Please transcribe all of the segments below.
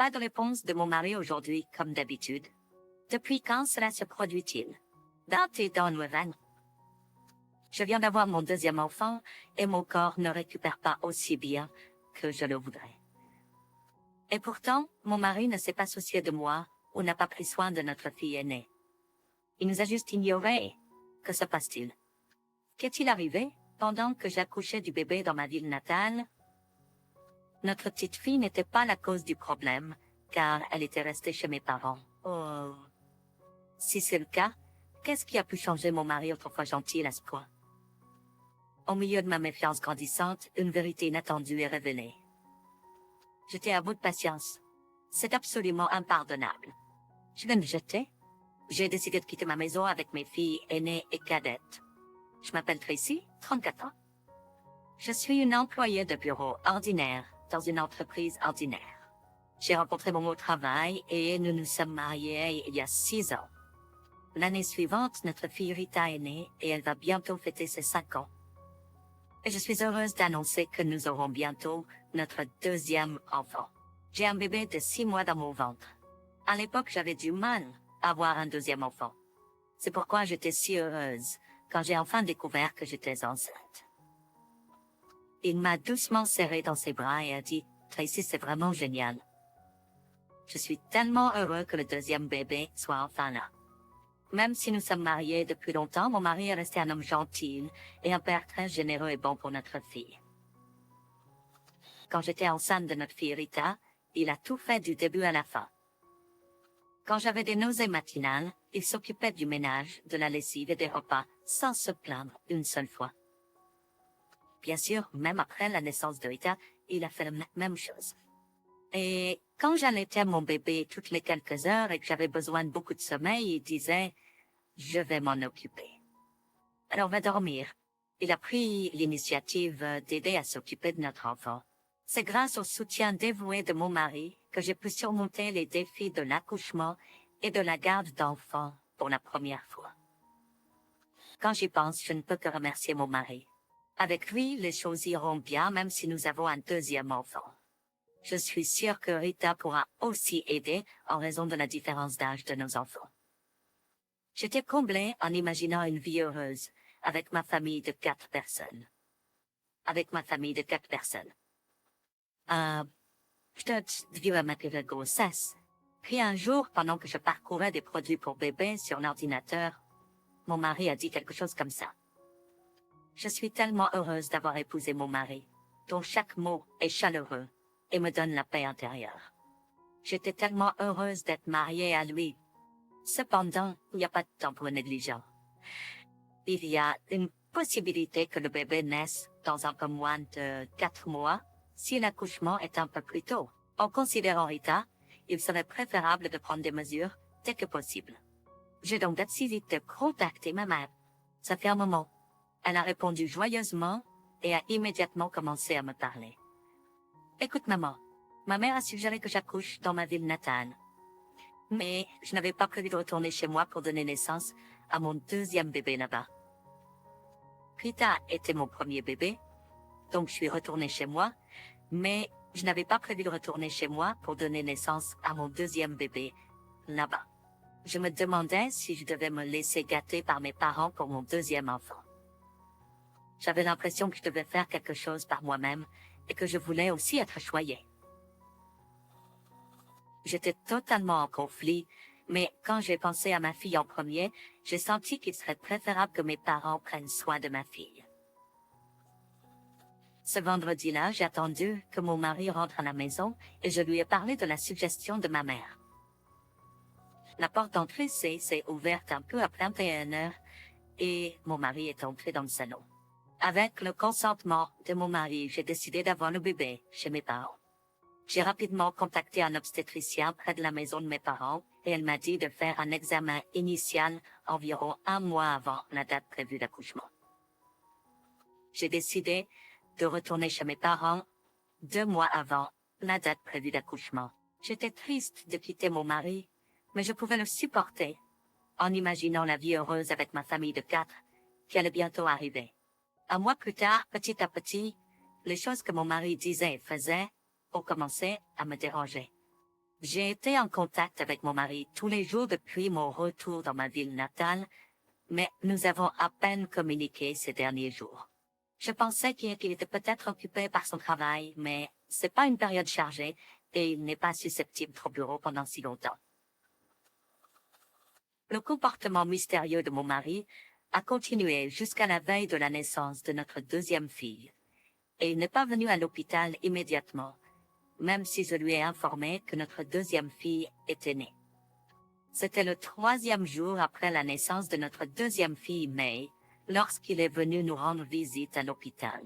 Pas de réponse de mon mari aujourd'hui, comme d'habitude. Depuis quand cela se produit-il? Date et dans Nouvelle. Je viens d'avoir mon deuxième enfant et mon corps ne récupère pas aussi bien que je le voudrais. Et pourtant, mon mari ne s'est pas soucié de moi ou n'a pas pris soin de notre fille aînée. Il nous a juste ignorés. Que se passe-t-il? Qu'est-il arrivé pendant que j'accouchais du bébé dans ma ville natale? Notre petite fille n'était pas la cause du problème, car elle était restée chez mes parents. Oh. Si c'est le cas, qu'est-ce qui a pu changer mon mari autrefois gentil à ce point? Au milieu de ma méfiance grandissante, une vérité inattendue est révélée. J'étais à bout de patience. C'est absolument impardonnable. Je viens de me jeter. J'ai décidé de quitter ma maison avec mes filles aînées et cadettes. Je m'appelle Tracy, 34 ans. Je suis une employée de bureau ordinaire dans une entreprise ordinaire. J'ai rencontré mon au travail et nous nous sommes mariés il y a 6 ans. L'année suivante, notre fille Rita est née et elle va bientôt fêter ses 5 ans. Et je suis heureuse d'annoncer que nous aurons bientôt notre deuxième enfant. J'ai un bébé de 6 mois dans mon ventre. À l'époque, j'avais du mal à avoir un deuxième enfant. C'est pourquoi j'étais si heureuse quand j'ai enfin découvert que j'étais enceinte. Il m'a doucement serré dans ses bras et a dit « Tracy, c'est vraiment génial. Je suis tellement heureux que le deuxième bébé soit enfin là. » Même si nous sommes mariés depuis longtemps, mon mari est resté un homme gentil et un père très généreux et bon pour notre fille. Quand j'étais enceinte de notre fille Rita, il a tout fait du début à la fin. Quand j'avais des nausées matinales, il s'occupait du ménage, de la lessive et des repas, sans se plaindre une seule fois. Bien sûr, même après la naissance de Rita, il a fait la même chose. Et quand j'allaitais mon bébé toutes les quelques heures et que j'avais besoin de beaucoup de sommeil, il disait « Je vais m'en occuper. » Alors va dormir. Il a pris l'initiative d'aider à s'occuper de notre enfant. C'est grâce au soutien dévoué de mon mari que j'ai pu surmonter les défis de l'accouchement et de la garde d'enfants pour la première fois. Quand j'y pense, je ne peux que remercier mon mari. Avec lui, les choses iront bien même si nous avons un deuxième enfant. Je suis sûre que Rita pourra aussi aider en raison de la différence d'âge de nos enfants. J'étais comblée en imaginant une vie heureuse avec ma famille de 4 personnes. Peut-être dû à ma période de grossesse. Puis un jour, pendant que je parcourais des produits pour bébé sur l'ordinateur, mon mari a dit quelque chose comme ça. Je suis tellement heureuse d'avoir épousé mon mari, dont chaque mot est chaleureux et me donne la paix intérieure. J'étais tellement heureuse d'être mariée à lui. Cependant, il n'y a pas de temps pour négligent. Il y a une possibilité que le bébé naisse dans un peu moins de 4 mois si l'accouchement est un peu plus tôt. En considérant Rita, il serait préférable de prendre des mesures dès que possible. J'ai donc décidé de contacter ma mère. Ça fait un moment. Elle a répondu joyeusement et a immédiatement commencé à me parler. Écoute maman, ma mère a suggéré que j'accouche dans ma ville natale. Mais je n'avais pas prévu de retourner chez moi pour donner naissance à mon deuxième bébé là-bas. Rita était mon premier bébé, donc je suis retournée chez moi, mais je n'avais pas prévu de retourner chez moi pour donner naissance à mon deuxième bébé là-bas. Je me demandais si je devais me laisser gâter par mes parents pour mon deuxième enfant. J'avais l'impression que je devais faire quelque chose par moi-même et que je voulais aussi être choyée. J'étais totalement en conflit, mais quand j'ai pensé à ma fille en premier, j'ai senti qu'il serait préférable que mes parents prennent soin de ma fille. Ce vendredi-là, j'ai attendu que mon mari rentre à la maison et je lui ai parlé de la suggestion de ma mère. La porte d'entrée s'est ouverte un peu après 21 heures et mon mari est entré dans le salon. Avec le consentement de mon mari, j'ai décidé d'avoir le bébé chez mes parents. J'ai rapidement contacté un obstétricien près de la maison de mes parents et elle m'a dit de faire un examen initial environ 1 mois avant la date prévue d'accouchement. J'ai décidé de retourner chez mes parents 2 mois avant la date prévue d'accouchement. J'étais triste de quitter mon mari, mais je pouvais le supporter en imaginant la vie heureuse avec ma famille de 4 qui allait bientôt arriver. 1 mois plus tard, petit à petit, les choses que mon mari disait et faisait ont commencé à me déranger. J'ai été en contact avec mon mari tous les jours depuis mon retour dans ma ville natale, mais nous avons à peine communiqué ces derniers jours. Je pensais qu'il était peut-être occupé par son travail, mais c'est pas une période chargée et il n'est pas susceptible au bureau pendant si longtemps. Le comportement mystérieux de mon mari a continué jusqu'à la veille de la naissance de notre deuxième fille, et il n'est pas venu à l'hôpital immédiatement, même si je lui ai informé que notre deuxième fille était née. C'était le 3e jour après la naissance de notre deuxième fille May, lorsqu'il est venu nous rendre visite à l'hôpital.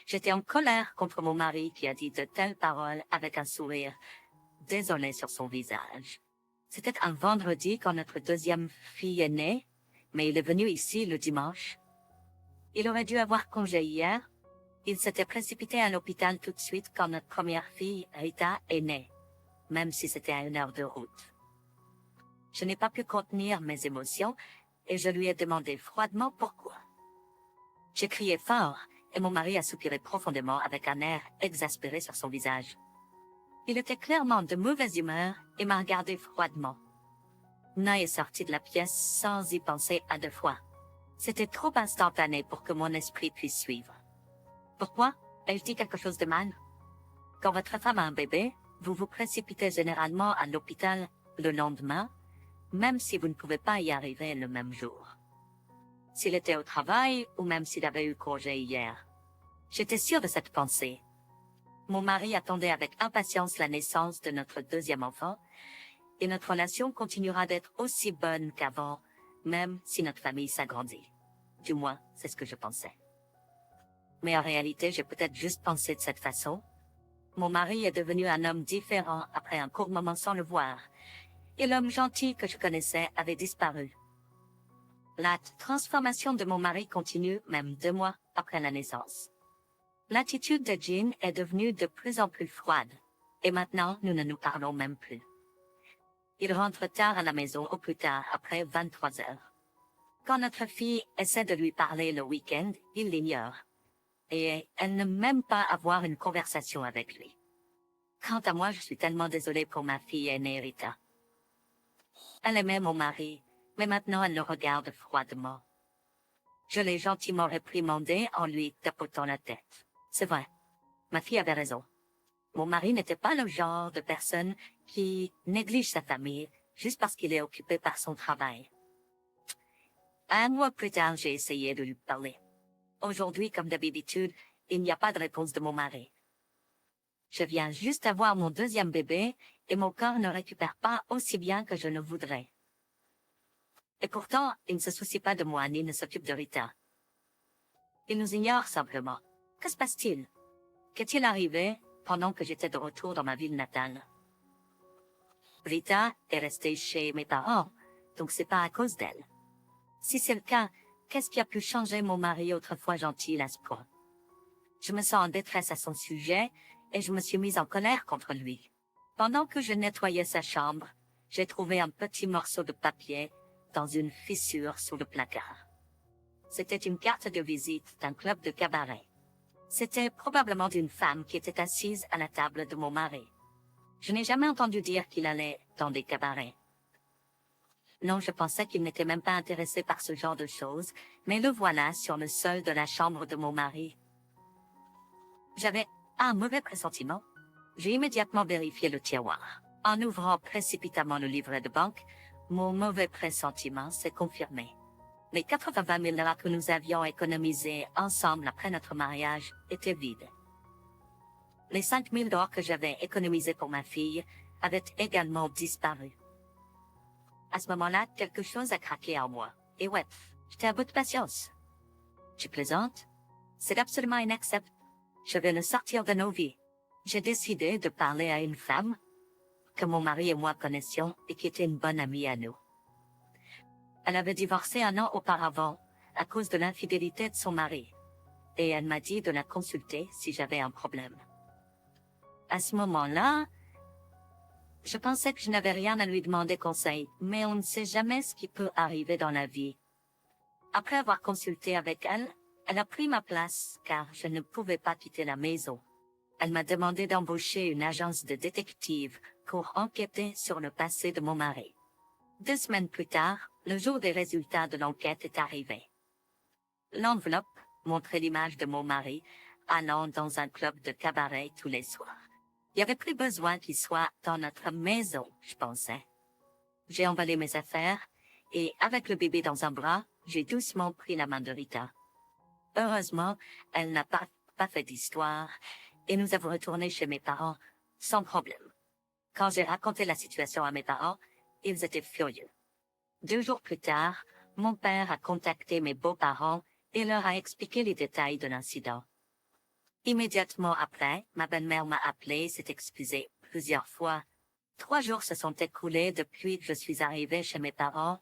J'étais en colère contre mon mari qui a dit de telles paroles avec un sourire désolé sur son visage. C'était un vendredi quand notre deuxième fille est née, mais il est venu ici le dimanche. Il aurait dû avoir congé hier. Il s'était précipité à l'hôpital tout de suite quand notre première fille, Rita, est née, même si c'était à 1 heure de route. Je n'ai pas pu contenir mes émotions et je lui ai demandé froidement pourquoi. J'ai crié fort et mon mari a soupiré profondément avec un air exaspéré sur son visage. Il était clairement de mauvaise humeur et m'a regardé froidement. Nay est sortie de la pièce sans y penser à 2 fois. C'était trop instantané pour que mon esprit puisse suivre. Pourquoi? Ai-je dit quelque chose de mal? Quand votre femme a un bébé, vous vous précipitez généralement à l'hôpital le lendemain, même si vous ne pouvez pas y arriver le même jour. S'il était au travail ou même s'il avait eu congé hier. J'étais sûre de cette pensée. Mon mari attendait avec impatience la naissance de notre deuxième enfant, et notre relation continuera d'être aussi bonne qu'avant, même si notre famille s'agrandit. Du moins, c'est ce que je pensais. Mais en réalité, j'ai peut-être juste pensé de cette façon. Mon mari est devenu un homme différent après un court moment sans le voir, et l'homme gentil que je connaissais avait disparu. La transformation de mon mari continue même 2 mois après la naissance. L'attitude de Jean est devenue de plus en plus froide, et maintenant nous ne nous parlons même plus. Il rentre tard à la maison au plus tard après 23 heures. Quand notre fille essaie de lui parler le week-end, il l'ignore, et elle n'aime même pas avoir une conversation avec lui. Quant à moi, je suis tellement désolée pour ma fille aînée Rita. Elle aimait mon mari, mais maintenant elle le regarde froidement. Je l'ai gentiment réprimandé en lui tapotant la tête. C'est vrai, ma fille avait raison. Mon mari n'était pas le genre de personne qui néglige sa famille juste parce qu'il est occupé par son travail. 1 mois plus tard, j'ai essayé de lui parler. Aujourd'hui, comme d'habitude, il n'y a pas de réponse de mon mari. Je viens juste d'avoir mon deuxième bébé et mon corps ne récupère pas aussi bien que je ne voudrais. Et pourtant, il ne se soucie pas de moi ni ne s'occupe de Rita. Il nous ignore simplement. Que se passe-t-il? Qu'est-il arrivé pendant que j'étais de retour dans ma ville natale? Rita est restée chez mes parents, donc c'est pas à cause d'elle. Si c'est le cas, qu'est-ce qui a pu changer mon mari autrefois gentil à ce point? Je me sens en détresse à son sujet et je me suis mise en colère contre lui. Pendant que je nettoyais sa chambre, j'ai trouvé un petit morceau de papier dans une fissure sous le placard. C'était une carte de visite d'un club de cabaret. C'était probablement d'une femme qui était assise à la table de mon mari. Je n'ai jamais entendu dire qu'il allait dans des cabarets. Non, je pensais qu'il n'était même pas intéressé par ce genre de choses, mais le voilà sur le sol de la chambre de mon mari. J'avais un mauvais pressentiment. J'ai immédiatement vérifié le tiroir. En ouvrant précipitamment le livret de banque, mon mauvais pressentiment s'est confirmé. Les 80 000 $ que nous avions économisés ensemble après notre mariage étaient vides. Les 5 000 $ que j'avais économisés pour ma fille avaient également disparu. À ce moment-là, quelque chose a craqué en moi. Et ouais, j'étais à bout de patience. Tu plaisantes? C'est absolument inacceptable. Je vais le sortir de nos vies. J'ai décidé de parler à une femme que mon mari et moi connaissions et qui était une bonne amie à nous. Elle avait divorcé 1 an auparavant à cause de l'infidélité de son mari, et elle m'a dit de la consulter si j'avais un problème. À ce moment-là, je pensais que je n'avais rien à lui demander conseil, mais on ne sait jamais ce qui peut arriver dans la vie. Après avoir consulté avec elle, elle a pris ma place car je ne pouvais pas quitter la maison. Elle m'a demandé d'embaucher une agence de détectives pour enquêter sur le passé de mon mari. 2 semaines plus tard, le jour des résultats de l'enquête est arrivé. L'enveloppe montrait l'image de mon mari allant dans un club de cabaret tous les soirs. Il n'y avait plus besoin qu'il soit dans notre maison, je pensais. J'ai emballé mes affaires et, avec le bébé dans un bras, j'ai doucement pris la main de Rita. Heureusement, elle n'a pas fait d'histoire et nous avons retourné chez mes parents sans problème. Quand j'ai raconté la situation à mes parents, ils étaient furieux. 2 jours plus tard, mon père a contacté mes beaux-parents et leur a expliqué les détails de l'incident. Immédiatement après, ma belle-mère m'a appelé et s'est excusée plusieurs fois. 3 jours se sont écoulés depuis que je suis arrivée chez mes parents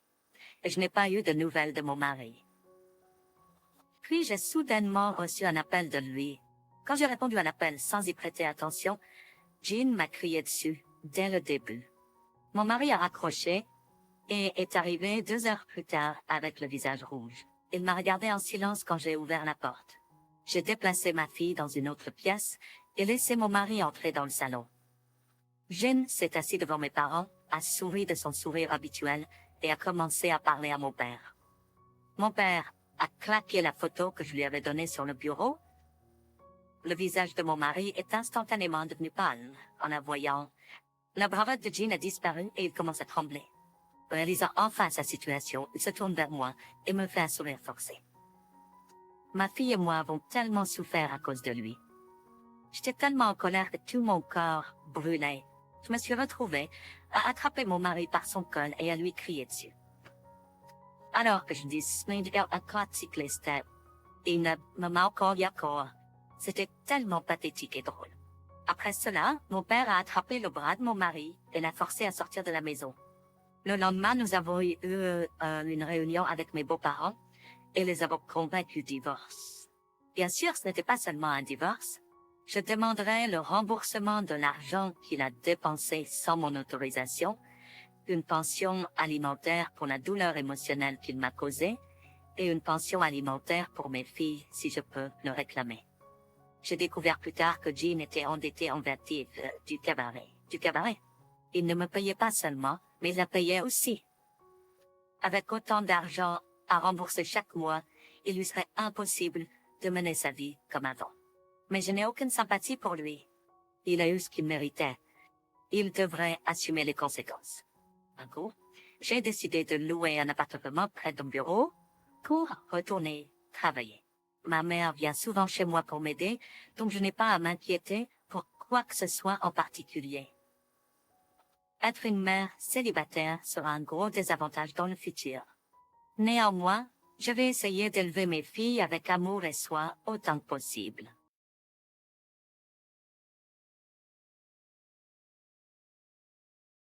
et je n'ai pas eu de nouvelles de mon mari. Puis j'ai soudainement reçu un appel de lui. Quand j'ai répondu à l'appel sans y prêter attention, Jean m'a crié dessus dès le début. Mon mari a raccroché et est arrivé 2 heures plus tard avec le visage rouge. Il m'a regardé en silence quand j'ai ouvert la porte. J'ai déplacé ma fille dans une autre pièce et laissé mon mari entrer dans le salon. Jean s'est assis devant mes parents, a souri de son sourire habituel et a commencé à parler à mon père. Mon père a claqué la photo que je lui avais donnée sur le bureau. Le visage de mon mari est instantanément devenu pâle en la voyant. La bravade de Jean a disparu et il commence à trembler. Réalisant enfin sa situation, il se tourne vers moi et me fait un sourire forcé. Ma fille et moi avons tellement souffert à cause de lui. J'étais tellement en colère que tout mon corps brûlait. Je me suis retrouvée à attraper mon mari par son col et à lui crier dessus. Alors que je dis cycliste, il ne me manque encore. C'était tellement pathétique et drôle. Après cela, mon père a attrapé le bras de mon mari et l'a forcé à sortir de la maison. Le lendemain, nous avons eu une réunion avec mes beaux-parents et les avons convaincus du divorce. Bien sûr, ce n'était pas seulement un divorce. Je demanderai le remboursement de l'argent qu'il a dépensé sans mon autorisation, une pension alimentaire pour la douleur émotionnelle qu'il m'a causée et une pension alimentaire pour mes filles si je peux le réclamer. J'ai découvert plus tard que Jean était endetté en vertu du cabaret. Il ne me payait pas seulement, mais il la payait aussi. Avec autant d'argent à rembourser chaque mois, il lui serait impossible de mener sa vie comme avant. Mais je n'ai aucune sympathie pour lui. Il a eu ce qu'il méritait. Il devrait assumer les conséquences. Un coup, j'ai décidé de louer un appartement près de mon bureau pour retourner travailler. Ma mère vient souvent chez moi pour m'aider, donc je n'ai pas à m'inquiéter pour quoi que ce soit en particulier. Être une mère célibataire sera un gros désavantage dans le futur. Néanmoins, je vais essayer d'élever mes filles avec amour et soin autant que possible.